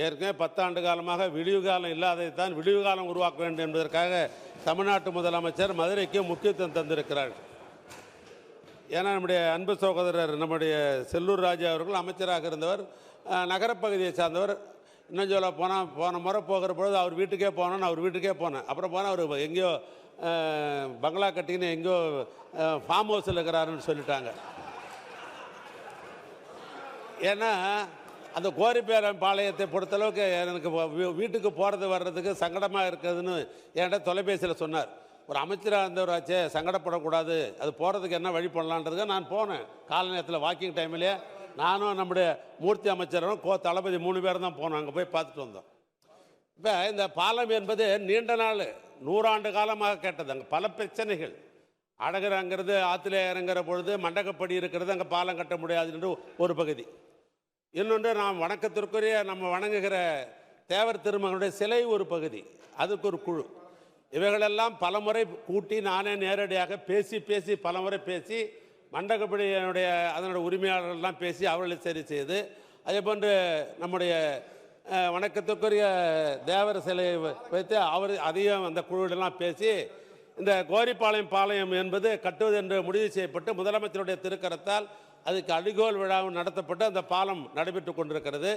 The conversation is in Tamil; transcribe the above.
ஏற்கனவே 10 ஆண்டு காலமாக விடிவு காலம் இல்லாததைத்தான் விடிவு காலம் உருவாக்க வேண்டும் என்பதற்காக தமிழ்நாட்டு முதலமைச்சர் மதுரைக்கு முக்கியத்துவம் தந்திருக்கிறார். ஏன்னா நம்முடைய அன்பு சகோதரர் நம்முடைய செல்லூர் ராஜு அவர்கள் அமைச்சராக இருந்தவர், நகரப்பகுதியை சார்ந்தவர். இன்னும் சொல்ல போனால் போன முறை போகிற பொழுது அவர் வீட்டுக்கே போனேன். அப்புறம் போனால் அவர் எங்கேயோ பங்களா கட்டின்னு எங்கேயோ ஃபார்ம் ஹவுஸில் இருக்கிறாருன்னு சொல்லிட்டாங்க. ஏன்னா அந்த கோரிப்பேரம் பாளையத்தை பொறுத்தளவுக்கு எனக்கு வீட்டுக்கு போகிறது வர்றதுக்கு சங்கடமாக இருக்குதுன்னு என்கிட்ட தொலைபேசியில் சொன்னார். ஒரு அமைச்சராக இருந்தவராச்சே, சங்கடப்படக்கூடாது, அது போகிறதுக்கு என்ன வழி பண்ணலான்றதுக்கு நான் போனேன். காலை நேரத்தில் வாக்கிங் டைம்லேயே நானும் நம்முடைய மூர்த்தி அமைச்சரும் தளபதி 3 பேரும் தான் போனோம். அங்கே போய் பார்த்துட்டு வந்தோம். இப்போ இந்த பாலம் என்பது நீண்ட நாள் 100 ஆண்டு காலமாக கேட்டது. அங்கே பல பிரச்சனைகள். அழகரங்கிறது ஆற்றுல இறங்குற பொழுது மண்டகப்படி இருக்கிறது, அங்கே பாலம் கட்ட முடியாது என்று ஒரு பகுதி. இன்னொன்று நாம் வணக்கத்திற்குரிய நம்ம வணங்குகிற தேவர் திருமகனுடைய சிலை ஒரு பகுதி, அதுக்கு ஒரு குழு. இவைகளெல்லாம் பலமுறை கூட்டி நானே நேரடியாக பேசி பலமுறை பேசி மண்டகப்படியினுடைய அதனுடைய உரிமையாளர்கள்லாம் பேசி அவர்களை சரி செய்து, அதே போன்று நம்முடைய வணக்கத்திற்குரிய தேவர் சிலையை வைத்து அதையும் அந்த குழுவிடெல்லாம் பேசி இந்த கோரிப்பாளையம் பாளையம் என்பது கட்டுவது என்று முடிவு செய்யப்பட்டு முதலமைச்சருடைய திருக்கரத்தால் அதுக்கு அடிகோல் விழாவும் நடத்தப்பட்டு அந்த பாலம் நடைபெற்று கொண்டிருக்கிறது.